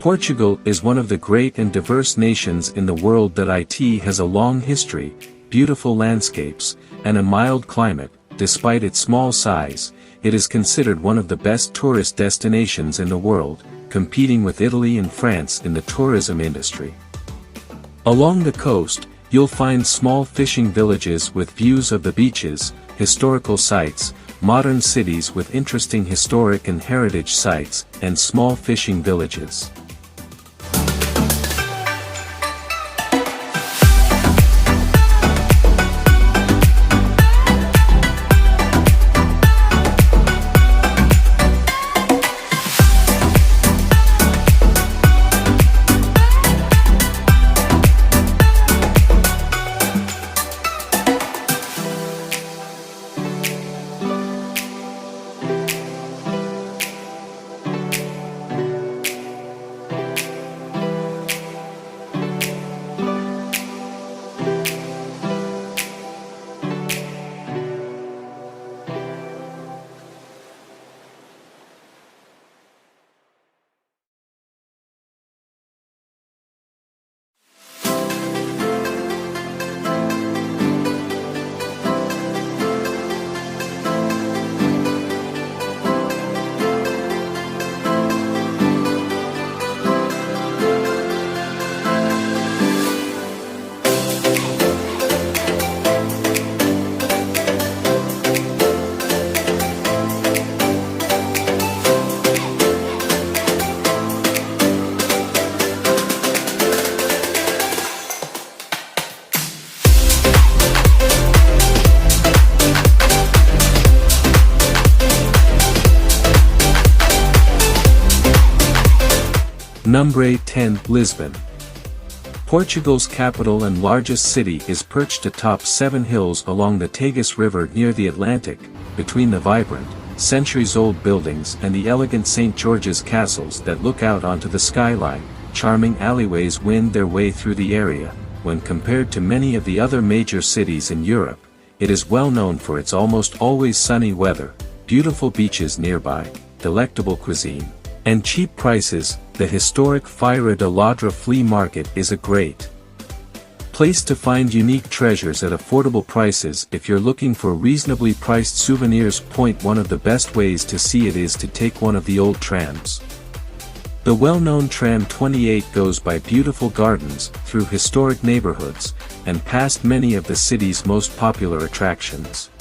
Portugal is one of the great and diverse nations in the world that it has a long history, beautiful landscapes, and a mild climate. Despite its small size, it is considered one of the best tourist destinations in the world, competing with Italy and France in the tourism industry. Along the coast, you'll find small fishing villages with views of the beaches, historical sites, modern cities with interesting historic and heritage sites, and small fishing villages. Number 10. Lisbon. Portugal's capital and largest city is perched atop 7 hills along the Tagus River near the Atlantic, between the vibrant, centuries-old buildings and the elegant St. George's castles that look out onto the skyline. Charming alleyways wind their way through the area. When compared to many of the other major cities in Europe, it is well known for its almost always sunny weather, beautiful beaches nearby, delectable cuisine, and cheap prices. The historic Feira de Ladra flea market is a great place to find unique treasures at affordable prices. If you're looking for reasonably priced souvenirs, one of the best ways to see it is to take one of the old trams. The well-known tram 28 goes by beautiful gardens, through historic neighborhoods, and past many of the city's most popular attractions.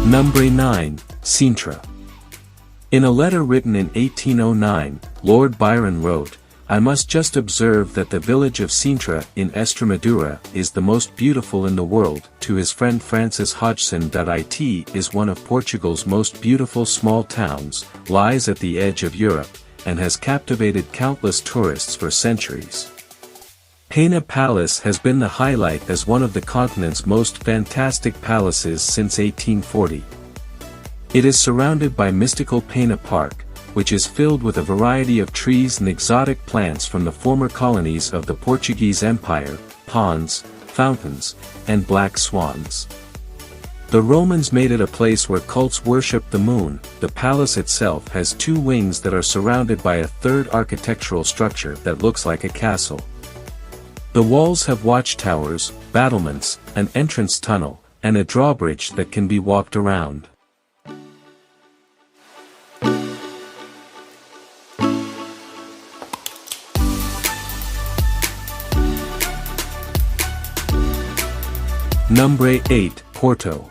Number 9, Sintra. In a letter written in 1809, Lord Byron wrote, "I must just observe that the village of Sintra in Estremadura is the most beautiful in the world." To his friend Francis Hodgson. It is one of Portugal's most beautiful small towns, lies at the edge of Europe, and has captivated countless tourists for centuries. Pena Palace has been the highlight as one of the continent's most fantastic palaces since 1840. It is surrounded by mystical Pena Park, which is filled with a variety of trees and exotic plants from the former colonies of the Portuguese Empire, ponds, fountains, and black swans. The Romans made it a place where cults worshipped the moon. The palace itself has two wings that are surrounded by a third architectural structure that looks like a castle. The walls have watchtowers, battlements, an entrance tunnel, and a drawbridge that can be walked around. Number 8, Porto.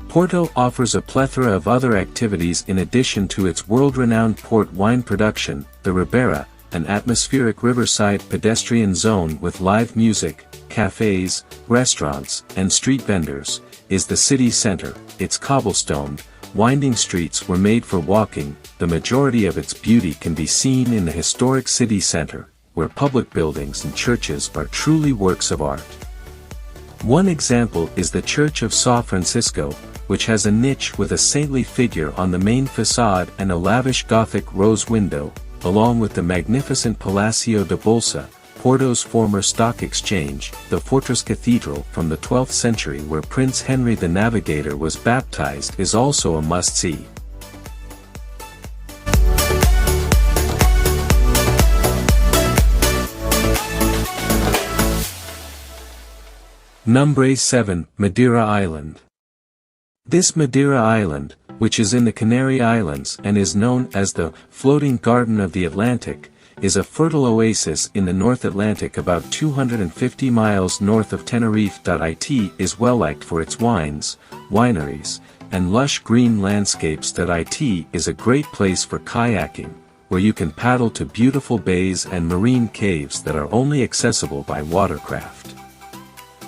Porto offers a plethora of other activities in addition to its world-renowned port wine production. The Ribeira, an atmospheric riverside pedestrian zone with live music, cafes, restaurants, and street vendors, is the city center. Its cobblestoned, winding streets were made for walking. The majority of its beauty can be seen in the historic city center, where public buildings and churches are truly works of art. One example is the Church of São Francisco, which has a niche with a saintly figure on the main facade and a lavish Gothic rose window, along with the magnificent Palacio de Bolsa, Porto's former stock exchange. The fortress cathedral from the 12th century where Prince Henry the Navigator was baptized is also a must-see. Number 7, Madeira Island. This Madeira Island, which is in the Canary Islands and is known as the floating garden of the Atlantic, is a fertile oasis in the North Atlantic about 250 miles north of Tenerife. It is well liked for its wines, wineries, and lush green landscapes. It is a great place for kayaking, where you can paddle to beautiful bays and marine caves that are only accessible by watercraft.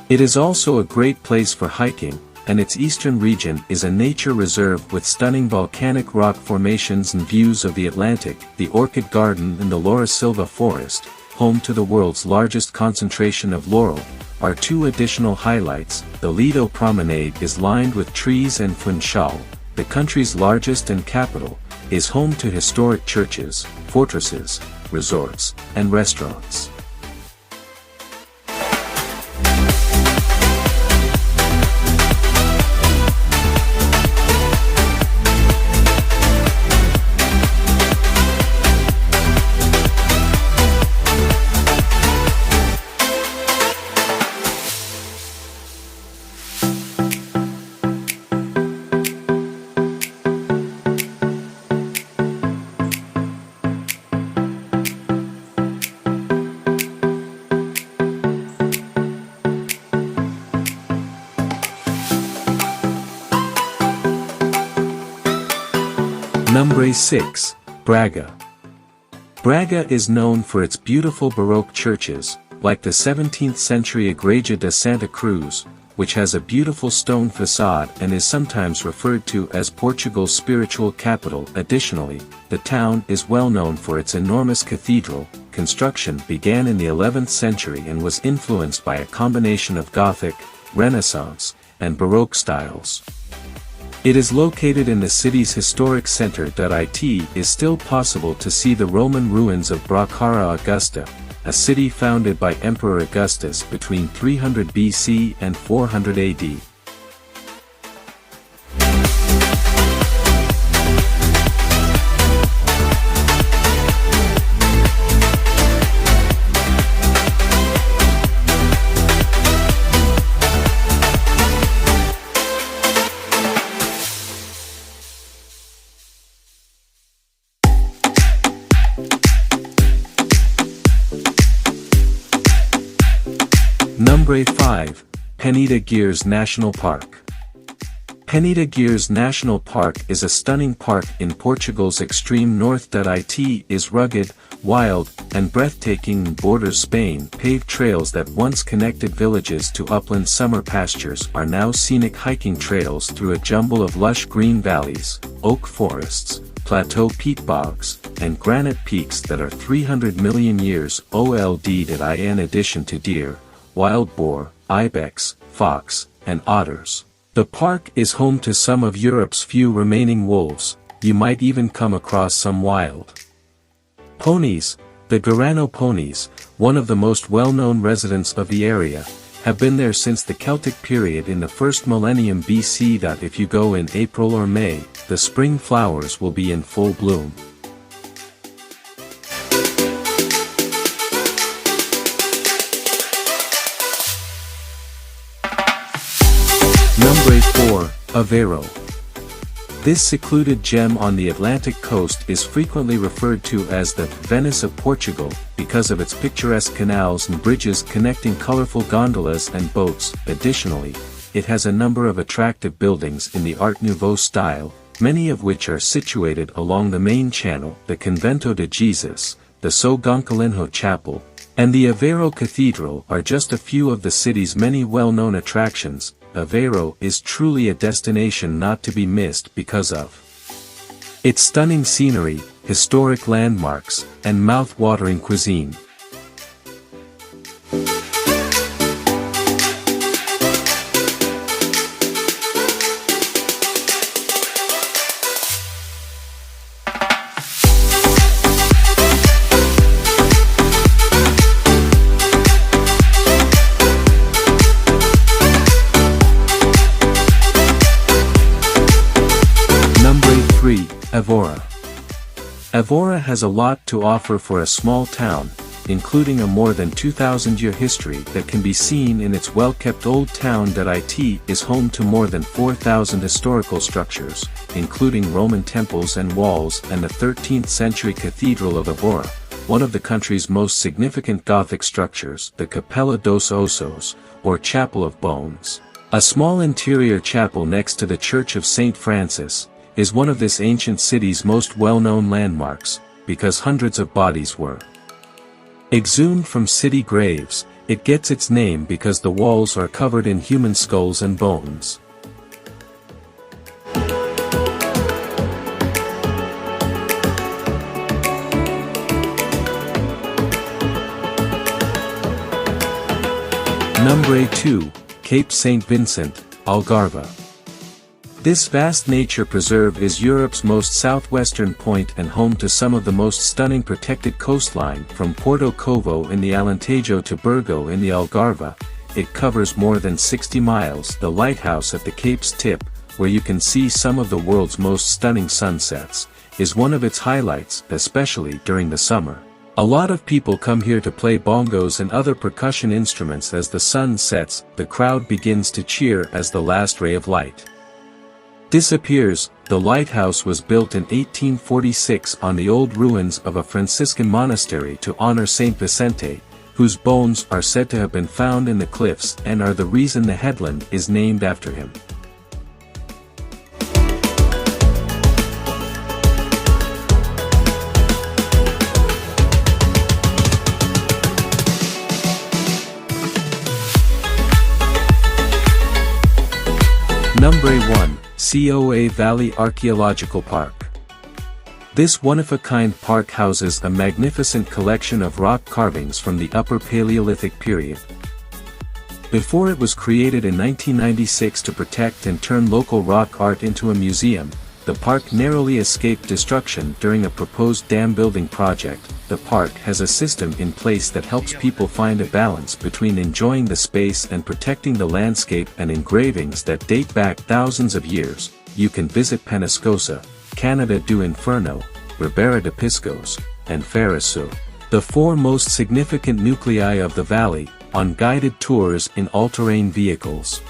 It is also a great place for hiking, and its eastern region is a nature reserve with stunning volcanic rock formations and views of the Atlantic. The Orchid Garden in the Laura Silva Forest, home to the world's largest concentration of laurel, are two additional highlights. The Lido Promenade is lined with trees, and Funchal, the country's largest and capital, is home to historic churches, fortresses, resorts, and restaurants. Number 6, Braga. Braga is known for its beautiful Baroque churches, like the 17th century Igreja de Santa Cruz, which has a beautiful stone facade and is sometimes referred to as Portugal's spiritual capital. Additionally, the town is well known for its enormous cathedral. Construction began in the 11th century and was influenced by a combination of Gothic, Renaissance, and Baroque styles. It is located in the city's historic center. It is still possible to see the Roman ruins of Bracara Augusta, a city founded by Emperor Augustus between 300 BC and 400 AD. Number 5, Peneda Geres National Park. Peneda Geres National Park is a stunning park in Portugal's extreme north. It is rugged, wild, and breathtaking and borders Spain. Paved trails that once connected villages to upland summer pastures are now scenic hiking trails through a jumble of lush green valleys, oak forests, plateau peat bogs, and granite peaks that are 300 million years old. In addition to deer, wild boar, ibex, fox, and otters, the park is home to some of Europe's few remaining wolves. You might even come across some wild ponies. The Guarano ponies, one of the most well-known residents of the area, have been there since the Celtic period in the first millennium BC. If you go in April or May, the spring flowers will be in full bloom. Number 4, Aveiro. This secluded gem on the Atlantic coast is frequently referred to as the Venice of Portugal, because of its picturesque canals and bridges connecting colorful gondolas and boats. Additionally, it has a number of attractive buildings in the Art Nouveau style, many of which are situated along the main channel. The Convento de Jesus, the São Gonçalinho Chapel, and the Aveiro Cathedral are just a few of the city's many well-known attractions. Aveiro is truly a destination not to be missed because of its stunning scenery, historic landmarks, and mouth-watering cuisine. Évora. Évora has a lot to offer for a small town, including a more than 2,000-year history that can be seen in its well-kept old town. It is home to more than 4,000 historical structures, including Roman temples and walls, and the 13th-century Cathedral of Évora, one of the country's most significant Gothic structures, the Capella dos Ossos, or Chapel of Bones. A small interior chapel next to the Church of St. Francis is one of this ancient city's most well-known landmarks, because hundreds of bodies were exhumed from city graves. It gets its name because the walls are covered in human skulls and bones. Number 2, Cape St. Vincent, Algarve. This vast nature preserve is Europe's most southwestern point and home to some of the most stunning protected coastline. From Porto Covo in the Alentejo to Burgo in the Algarve, it covers more than 60 miles. The lighthouse at the Cape's tip, where you can see some of the world's most stunning sunsets, is one of its highlights, especially during the summer. A lot of people come here to play bongos and other percussion instruments. As the sun sets, the crowd begins to cheer as the last ray of light disappears. The lighthouse was built in 1846 on the old ruins of a Franciscan monastery to honor Saint Vicente, whose bones are said to have been found in the cliffs and are the reason the headland is named after him. Number 1, Coa Valley Archaeological Park. This one-of-a-kind park houses a magnificent collection of rock carvings from the Upper Paleolithic period. Before it was created in 1996 to protect and turn local rock art into a museum, the park narrowly escaped destruction during a proposed dam building project. The park has a system in place that helps people find a balance between enjoying the space and protecting the landscape, and engravings that date back thousands of years. You can visit Penascosa, Canada do Inferno, Ribeira de Piscos, and Faraçu, the four most significant nuclei of the valley, on guided tours in all-terrain vehicles.